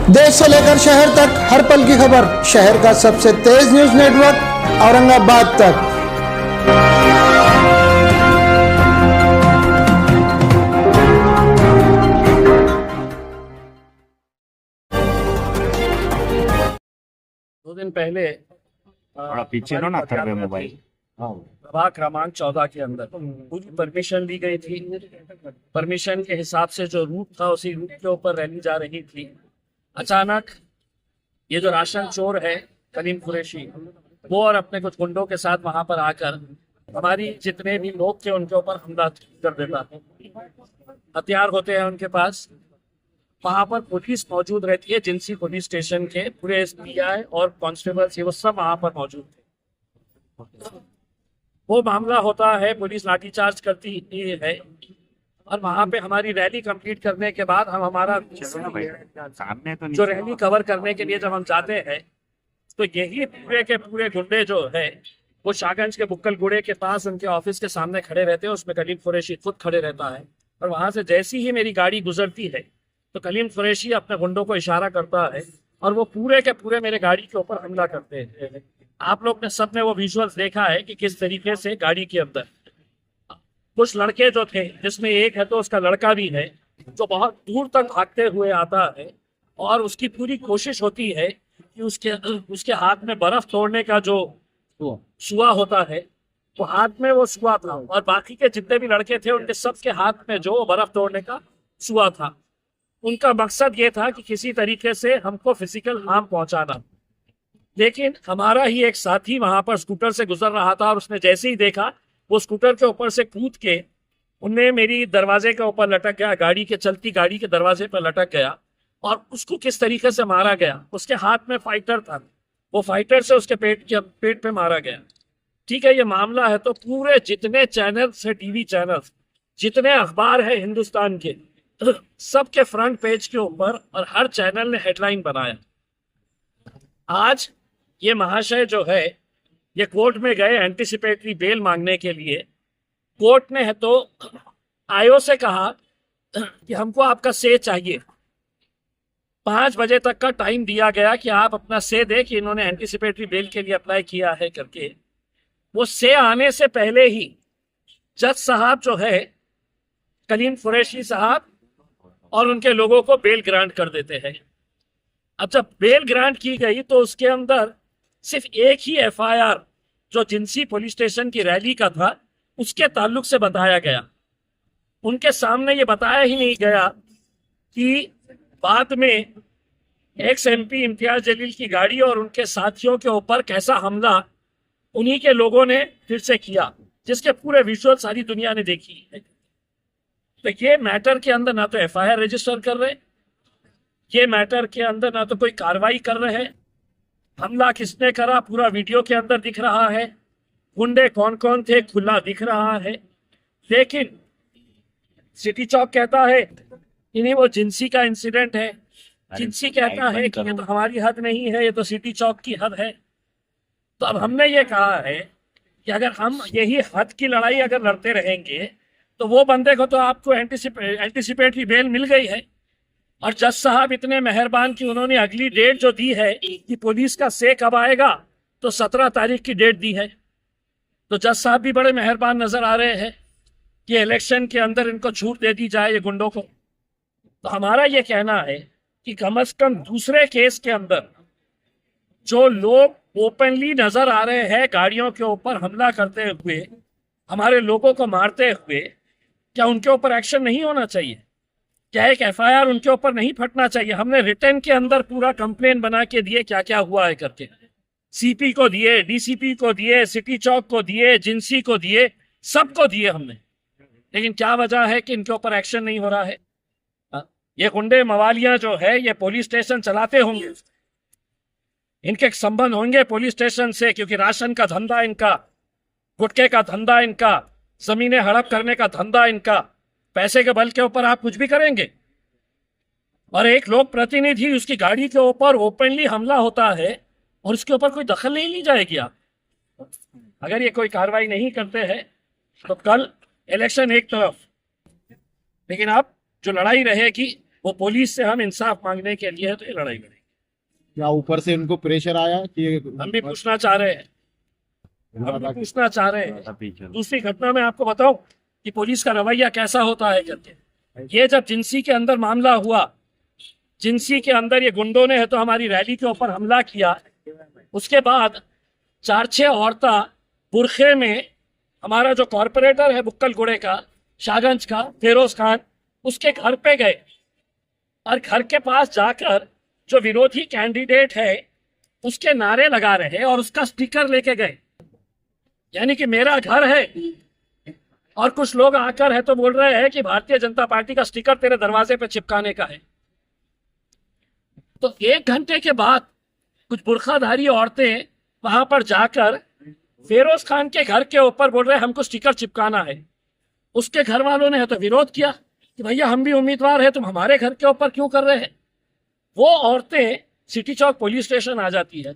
देश से लेकर शहर तक हर पल की खबर, शहर का सबसे तेज न्यूज नेटवर्क औरंगाबाद तक। दो दिन पहले थोड़ा पीछे लो ना थर्वे मोबाइल। प्रभाग क्रमांक 14 के अंदर पूरी परमिशन ली गई थी। परमिशन के हिसाब से जो रूट था उसी रूट के ऊपर रैली जा रही थी। अचानक ये जो राशन चोर है कलीम कुरैशी, वो और अपने कुछ गुंडों के साथ वहां पर आकर हमारी जितने भी लोग थे उनके ऊपर हमला कर देता है। हथियार होते हैं उनके पास। वहां पर पुलिस मौजूद रहती है, जिंसी पुलिस स्टेशन के पूरे एसपीआई और कांस्टेबल्स वो सब वहां पर मौजूद थे। वो मामला होता है, पुलिस लाठीचार्ज करती है और वहां पे हमारी रैली कंप्लीट करने के बाद हम हमारा सामने तो जो रैली कवर करने के लिए जब हम जाते हैं तो यही पूरे के पूरे गुंडे जो है वो शाहगंज के बुक्कल गुड़े के पास उनके ऑफिस के सामने खड़े रहते हैं। उसमें कलीम कुरैशी खुद खड़े रहता है और वहां से जैसी ही मेरी गाड़ी गुजरती है तो कलीम कुरैशी अपने गुंडों को इशारा करता है और वो पूरे के पूरे मेरे गाड़ी के ऊपर हमला करते हैं। आप लोग ने सबने वो विजुअल्स देखा है कि किस तरीके से गाड़ी के अंदर कुछ लड़के जो थे, जिसमें एक है तो उसका लड़का भी है जो बहुत दूर तक भागते हुए आता है और उसकी पूरी कोशिश होती है कि उसके हाथ में बर्फ तोड़ने का जो सुआ होता है वो हाथ में वो सुआ था और बाकी के जितने भी लड़के थे उनके सबके हाथ में जो बर्फ तोड़ने का सुआ था। उनका मकसद ये था कि किसी तरीके से हमको फिजिकल हार्म पहुंचाना। लेकिन हमारा ही एक साथी वहां पर स्कूटर से गुजर रहा था और उसने जैसे ही देखा वो स्कूटर के ऊपर से कूद के उनने मेरी दरवाजे के ऊपर लटक गया, गाड़ी के चलती गाड़ी के दरवाजे पर लटक गया और उसको किस तरीके से मारा गया। उसके हाथ में फाइटर था, वो फाइटर से उसके पेट पे मारा गया। ठीक है, ये मामला है तो पूरे जितने चैनल है, टीवी चैनल, जितने अखबार है हिंदुस्तान के, सबके फ्रंट पेज के ऊपर और हर चैनल ने हेडलाइन बनाया। आज ये महाशय जो है ये कोर्ट में गए एंटीसिपेटरी बेल मांगने के लिए। कोर्ट ने है तो आयो से कहा कि हमको आपका से चाहिए। 5 बजे तक का टाइम दिया गया कि आप अपना से दे कि इन्होंने एंटीसिपेटरी बेल के लिए अप्लाई किया है करके। वो से आने से पहले ही जज साहब जो है कलीम कुरैशी साहब और उनके लोगों को बेल ग्रांट कर देते हैं। अब जब बेल ग्रांट की गई तो उसके अंदर सिर्फ एक ही एफआईआर जो जिंसी पुलिस स्टेशन की रैली का था उसके ताल्लुक से बताया गया। उनके सामने ये बताया ही नहीं गया कि बाद में एक्स एमपी इम्तियाज जलील की गाड़ी और उनके साथियों के ऊपर कैसा हमला उन्हीं के लोगों ने फिर से किया, जिसके पूरे विजुअल सारी दुनिया ने देखी है। तो ये मैटर के अंदर ना तो एफआईआर रजिस्टर कर रहे, ये मैटर के अंदर ना तो कोई कार्रवाई कर रहे हैं। हमला किसने करा पूरा वीडियो के अंदर दिख रहा है, गुंडे कौन कौन थे खुला दिख रहा है। लेकिन सिटी चौक कहता है कि नहीं वो जिंसी का इंसिडेंट है, जिंसी कहता है कि ये तो हमारी हद नहीं है, ये तो सिटी चौक की हद है। तो अब हमने ये कहा है कि अगर हम यही हद की लड़ाई अगर लड़ते रहेंगे तो वो बंदे को तो आपको एंटीसिपेटरी बेल मिल गई है और जज साहब इतने मेहरबान कि उन्होंने अगली डेट जो दी है कि पुलिस का से कब आएगा तो 17 तारीख की डेट दी है। तो जज साहब भी बड़े मेहरबान नजर आ रहे हैं कि इलेक्शन के अंदर इनको छूट दे दी जाए ये गुंडों को। तो हमारा ये कहना है कि कम से कम दूसरे केस के अंदर जो लोग ओपनली नजर आ रहे हैं गाड़ियों के ऊपर हमला करते हुए, हमारे लोगों को मारते हुए, क्या उनके ऊपर एक्शन नहीं होना चाहिए? क्या एक एफआईआर उनके ऊपर नहीं फटना चाहिए? हमने रिटर्न के अंदर पूरा कंप्लेन बना के दिए क्या क्या हुआ है करके, सीपी को दिए, डीसीपी को दिए, सिटी चौक को दिए, जिंसी को दिए, सबको दिए हमने। लेकिन क्या वजह है कि इनके ऊपर एक्शन नहीं हो रहा है? ये गुंडे मवालियां जो है ये पुलिस स्टेशन चलाते होंगे, इनके संबंध होंगे पुलिस स्टेशन से, क्योंकि राशन का धंधा इनका, गुटखे का धंधा इनका, जमीनें हड़प करने का धंधा इनका। पैसे के बल के ऊपर आप कुछ भी करेंगे। और एक लोक प्रतिनिधि उसकी गाड़ी के ऊपर ओपनली हमला होता है और उसके ऊपर कोई दखल नहीं ली जाएगी। आप अगर ये कोई कार्रवाई नहीं करते हैं तो कल इलेक्शन एक तरफ, लेकिन अब जो लड़ाई रहेगी वो पुलिस से हम इंसाफ मांगने के लिए है, तो ये लड़ाई लड़ेंगे। क्या ऊपर से इनको प्रेशर आया कि हम भी पूछना चाह रहे हैं, हम भी पूछना चाह रहे हैं। पीछे दूसरी घटना में आपको बताऊं कि पुलिस का रवैया कैसा होता है करके। ये जब जिंसी के अंदर मामला हुआ, जिंसी के अंदर ये गुंडों ने है तो हमारी रैली के ऊपर हमला किया, उसके बाद 4-6 औरतें बुरखे में हमारा जो कॉरपोरेटर है बुक्कल गुड़े का, शाहगंज का, फेरोज खान, उसके घर पे गए और घर के पास जाकर जो विरोधी कैंडिडेट है उसके नारे लगा रहे और उसका स्टिकर लेके गए। यानी कि मेरा घर है और कुछ लोग आकर है तो बोल रहे हैं कि भारतीय जनता पार्टी का स्टिकर तेरे दरवाजे पे चिपकाने का है। तो 1 घंटे के बाद कुछ बुरखाधारी औरतें वहां पर जाकर फेरोज खान के घर के ऊपर बोल रहे हमको स्टिकर चिपकाना है। उसके घर वालों ने है तो विरोध किया कि भैया हम भी उम्मीदवार है, तुम हमारे घर के ऊपर क्यों कर रहे हैं। वो औरतें सिटी चौक पुलिस स्टेशन आ जाती है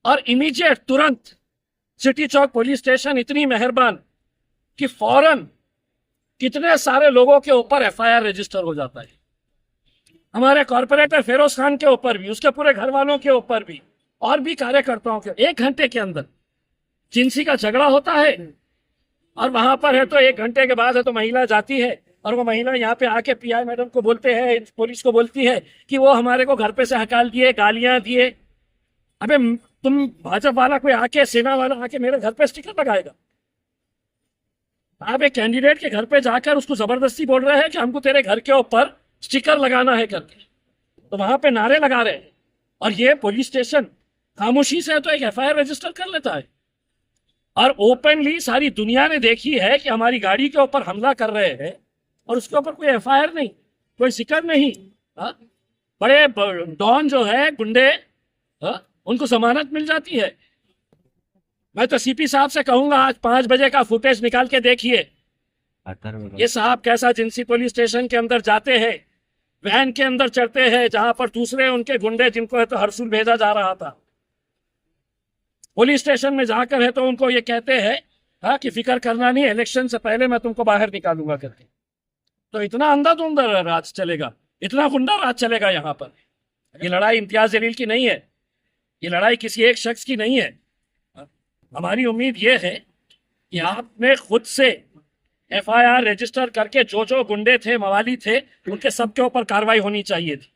और इमीडिएट तुरंत सिटी चौक पुलिस स्टेशन इतनी मेहरबान कि फौरन कितने सारे लोगों के ऊपर एफआईआर रजिस्टर हो जाता है। हमारे कॉर्पोरेटर फेरोज खान के ऊपर भी, उसके पूरे घर वालों के ऊपर भी और भी कार्यकर्ताओं के। 1 घंटे के अंदर जिनसी का झगड़ा होता है और वहां पर है तो 1 घंटे के बाद है तो महिला जाती है और वो महिला यहाँ पे आके पीआई मैडम को बोलते हैं, पुलिस को बोलती है कि वो हमारे को घर पे से हकाल दिए, गालियां दिए। अबे तुम भाजपा वाला कोई आके, सेना वाला आके मेरे घर पे स्टिकर लगाएगा? आप एक कैंडिडेट के घर पे जाकर उसको जबरदस्ती बोल रहे हैं कि हमको तेरे घर के ऊपर स्टिकर लगाना है करके, तो वहां पे नारे लगा रहे हैं और ये पुलिस स्टेशन खामोशी से तो एक एफआईआर रजिस्टर कर लेता है और ओपनली सारी दुनिया ने देखी है कि हमारी गाड़ी के ऊपर हमला कर रहे हैं और उसके ऊपर कोई एफआईआर नहीं, कोई जिक्र नहीं। बड़े डॉन जो है गुंडे, उनको जमानत मिल जाती है। मैं तो सीपी साहब से कहूंगा आज 5 बजे का फुटेज निकाल के देखिए ये साहब कैसा जिंसी पुलिस स्टेशन के अंदर जाते हैं, वैन के अंदर चढ़ते हैं जहां पर दूसरे उनके गुंडे जिनको है तो हरसुल भेजा जा रहा था, पुलिस स्टेशन में जाकर है तो उनको ये कहते हैं कि फिक्र करना नहीं, इलेक्शन से पहले मैं तुमको बाहर निकालूंगा करके। तो इतना अंधाधुंध राज चलेगा, इतना गुंडा राज चलेगा यहाँ पर। ये लड़ाई इम्तियाज जलील की नहीं है, ये लड़ाई किसी एक शख्स की नहीं है। हमारी उम्मीद ये है कि आपने खुद से एफआईआर रजिस्टर करके जो जो गुंडे थे, मवाली थे, उनके सबके ऊपर कार्रवाई होनी चाहिए थी।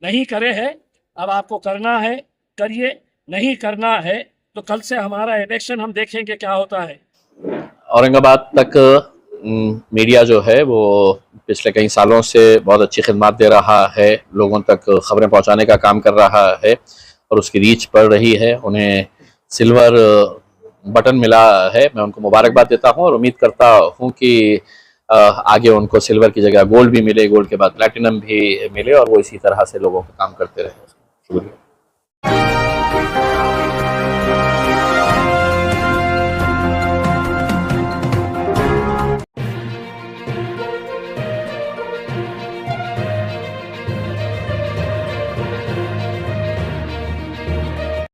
नहीं करे है, अब आपको करना है करिए, नहीं करना है तो कल से हमारा इलेक्शन हम देखेंगे क्या होता है। औरंगाबाद तक मीडिया जो है वो पिछले कई सालों से बहुत अच्छी खिदमत दे रहा है, लोगों तक खबरें पहुंचाने का काम कर रहा है और उसकी रीच बढ़ रही है। उन्हें सिल्वर बटन मिला है, मैं उनको मुबारकबाद देता हूं और उम्मीद करता हूं कि आगे उनको सिल्वर की जगह गोल्ड भी मिले, गोल्ड के बाद प्लैटिनम भी मिले और वो इसी तरह से लोगों का काम करते रहे। शुक्रिया।